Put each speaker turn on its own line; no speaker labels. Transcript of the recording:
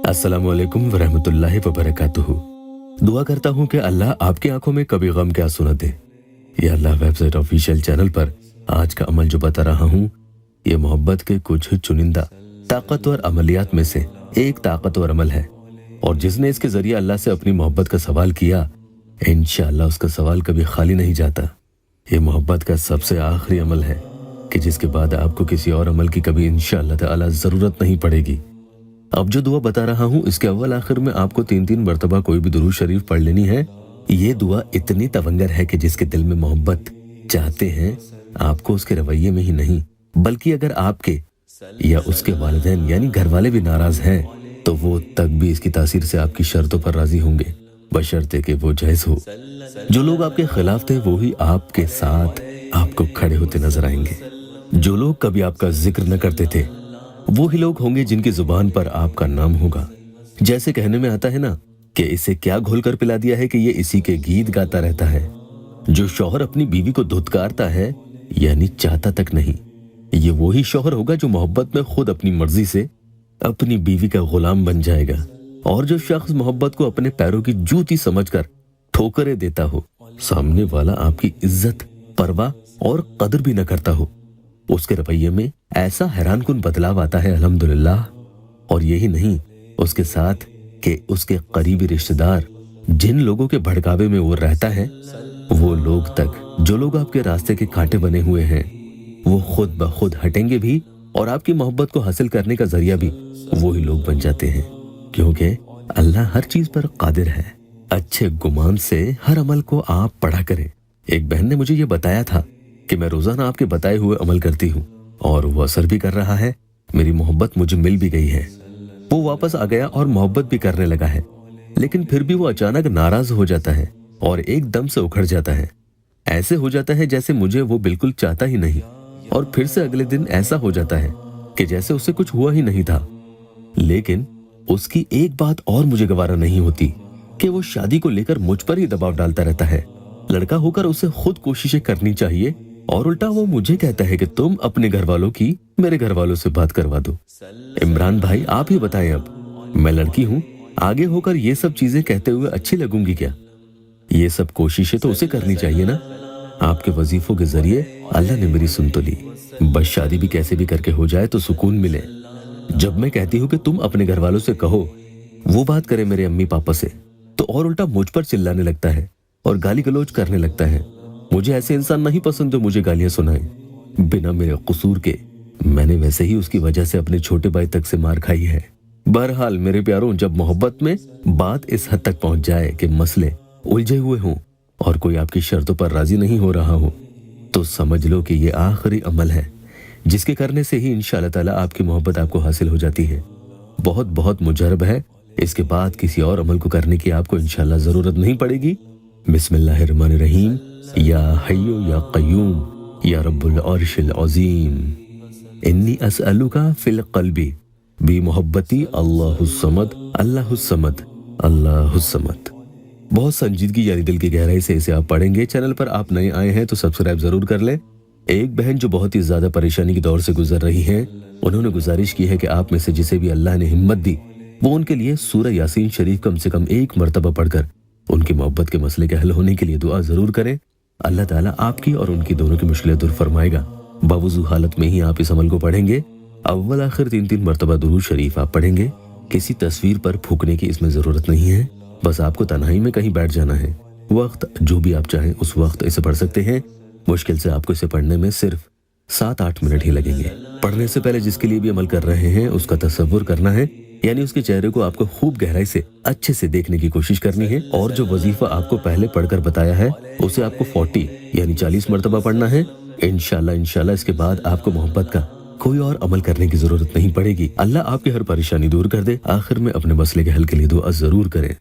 अस्सलामु अलैकुम वरहमतुल्लाहि वबरकातुहू। दुआ करता हूँ कि अल्लाह आपकी आंखों में कभी गम के आंसू न दे। ये अल्लाह वेबसाइट ऑफिशियल चैनल पर आज का अमल जो बता रहा हूँ, ये मोहब्बत के कुछ चुनिंदा ताकतवर अमलियात में से एक ताकतवर अमल है, और जिसने इसके जरिए अल्लाह से अपनी मोहब्बत का सवाल किया, इंशाअल्लाह उसका सवाल कभी खाली नहीं जाता। ये मोहब्बत का सबसे आखिरी अमल है कि जिसके बाद आपको किसी और अमल की कभी इंशाअल्लाह ताला जरूरत नहीं पड़ेगी। अब जो दुआ बता रहा हूँ, इसके अव्वल आखिर में आपको 3-3 मरतबा कोई भी दुरूद शरीफ पढ़ लेनी है। ये दुआ इतनी तवंगर है कि जिसके दिल में मोहब्बत चाहते हैं, आपको उसके रवैये में ही नहीं, बल्कि अगर आपके या उसके वालिदैन यानी घर वाले भी नाराज हैं, तो वो तक भी इसकी तासीर से आपकी शर्तों पर राजी होंगे, बशर्ते कि वो जायज हो। जो लोग आपके खिलाफ थे, वो ही आपके साथ आपको खड़े होते नजर आएंगे। जो लोग कभी आपका जिक्र न करते थे, वो ही लोग होंगे जिनकी जुबान पर आपका नाम होगा। जैसे कहने में आता है ना कि इसे क्या घोल कर पिला दिया है कि ये इसी के गीत गाता रहता है। जो शौहर अपनी बीवी को धुतकारता है, यानी चाहता तक नहीं, ये वही शौहर होगा जो मोहब्बत में खुद अपनी मर्जी से अपनी बीवी का गुलाम बन जाएगा। और जो शख्स मोहब्बत को अपने पैरों की जूती समझकर ठोकरें देता हो, सामने वाला आपकी इज्जत, परवाह और कदर भी न करता हो, उसके रवैये में ऐसा हैरानकुन बदलाव आता है अल्हम्दुलिल्लाह। और यही नहीं, उसके साथ कि उसके करीबी रिश्तेदार, जिन लोगों के भड़कावे में वो रहता है, वो लोग तक, जो लोग आपके रास्ते के कांटे बने हुए हैं, वो खुद ब खुद हटेंगे भी, और आपकी मोहब्बत को हासिल करने का जरिया भी वही लोग बन जाते हैं, क्योंकि अल्लाह हर चीज पर कादिर है। अच्छे गुमान से हर अमल को आप पढ़ा करें। एक बहन ने मुझे ये बताया था कि मैं रोजाना आपके बताए हुए अमल करती हूँ और वो असर भी कर रहा है। मेरी मोहब्बत मुझे मिल भी गई है। वो वापस आ गया और मोहब्बत भी करने लगा है, लेकिन फिर भी वो अचानक नाराज हो जाता है और एकदम से उखड़ जाता है। ऐसे हो जाता है जैसे मुझे वो बिल्कुल चाहता ही नहीं, और फिर से अगले दिन ऐसा हो जाता है कि जैसे उससे कुछ हुआ ही नहीं था। लेकिन उसकी एक बात और मुझे गवारा नहीं होती कि वो शादी को लेकर मुझ पर ही दबाव डालता रहता है। लड़का होकर उसे खुद कोशिशें करनी चाहिए, और उल्टा वो मुझे कहता है कि तुम अपने घर वालों की मेरे घर वालों से बात करवा दो। इमरान भाई, आप ही बताएं, अब मैं लड़की हूँ, आगे होकर ये सब चीजें कहते हुए अच्छी लगूंगी क्या? ये सब कोशिशें तो उसे करनी चाहिए ना। आपके वजीफों के जरिए अल्लाह ने मेरी सुन तो ली, बस शादी भी कैसे भी करके हो जाए तो सुकून मिले। जब मैं कहती हूँ कि तुम अपने घर वालों से कहो वो बात करे मेरे अम्मी पापा से, तो और उल्टा मुझ पर चिल्लाने लगता है और गाली गलौज करने लगता है। मुझे ऐसे इंसान नहीं पसंद जो मुझे गालियां सुनाए बिना मेरे कसूर के। मैंने वैसे ही उसकी वजह से अपने छोटे भाई तक से मार खाई है। बहरहाल मेरे प्यारों, जब मोहब्बत में बात इस हद तक पहुंच जाए कि मसले उलझे हुए हों और कोई आपकी शर्तों पर राजी नहीं हो रहा हो, तो समझ लो कि ये आखिरी अमल है जिसके करने से ही इंशाअल्लाह ताला आपकी मोहब्बत आपको हासिल हो जाती है। बहुत बहुत मुजरब है। इसके बाद किसी और अमल को करने की आपको इंशाअल्लाह जरूरत नहीं पड़ेगी। बिस्मिल्लाहिर्रहमानिर्रहीम। या हय्यु या क़य्यूम या रब्बुल अर्शिल अज़ीम, इन्नी अस्अलुका फिल क़ल्बी बी मोहब्बती अल्लाहुस समद अल्लाहुस समद अल्लाहुस समद। बहुत संजीदगी यानी दिल की गहराई से इसे आप पढ़ेंगे। चैनल पर आप नए आए हैं तो सब्सक्राइब जरूर कर लें। एक बहन जो बहुत ही ज्यादा परेशानी के दौर से गुजर रही हैं, उन्होंने गुजारिश की है कि आप में से जिसे भी अल्लाह ने हिम्मत दी, वो उनके लिए सूरह यासीन शरीफ कम से कम 1 मरतबा पढ़कर उनकी मोहब्बत के मसले के हल होने के लिए दुआ जरूर करें। अल्लाह ताला आपकी और उनकी दोनों की मुश्किलें दूर फरमाएगा। बावजू हालत में ही आप इस अमल को पढ़ेंगे। अव्वल आखिर 3-3 मरतबा दुरूद शरीफ आप पढ़ेंगे। किसी तस्वीर पर फूकने की इसमें जरूरत नहीं है, बस आपको तन्हाई में कहीं बैठ जाना है। वक्त जो भी आप चाहें उस वक्त इसे पढ़ सकते हैं। मुश्किल से आपको इसे पढ़ने में सिर्फ 7-8 मिनट ही लगेंगे। पढ़ने से पहले जिसके लिए भी अमल कर रहे हैं उसका तसव्वुर करना है, यानी उसके चेहरे को आपको खूब गहराई से अच्छे से देखने की कोशिश करनी है। और जो वजीफा आपको पहले पढ़कर बताया है उसे आपको 40 यानी 40 मरतबा पढ़ना है। इंशाल्लाह इसके बाद आपको मोहब्बत का कोई और अमल करने की जरूरत नहीं पड़ेगी। अल्लाह आपकी हर परेशानी दूर कर दे। आखिर में अपने मसले के हल के लिए दुआ जरूर करें।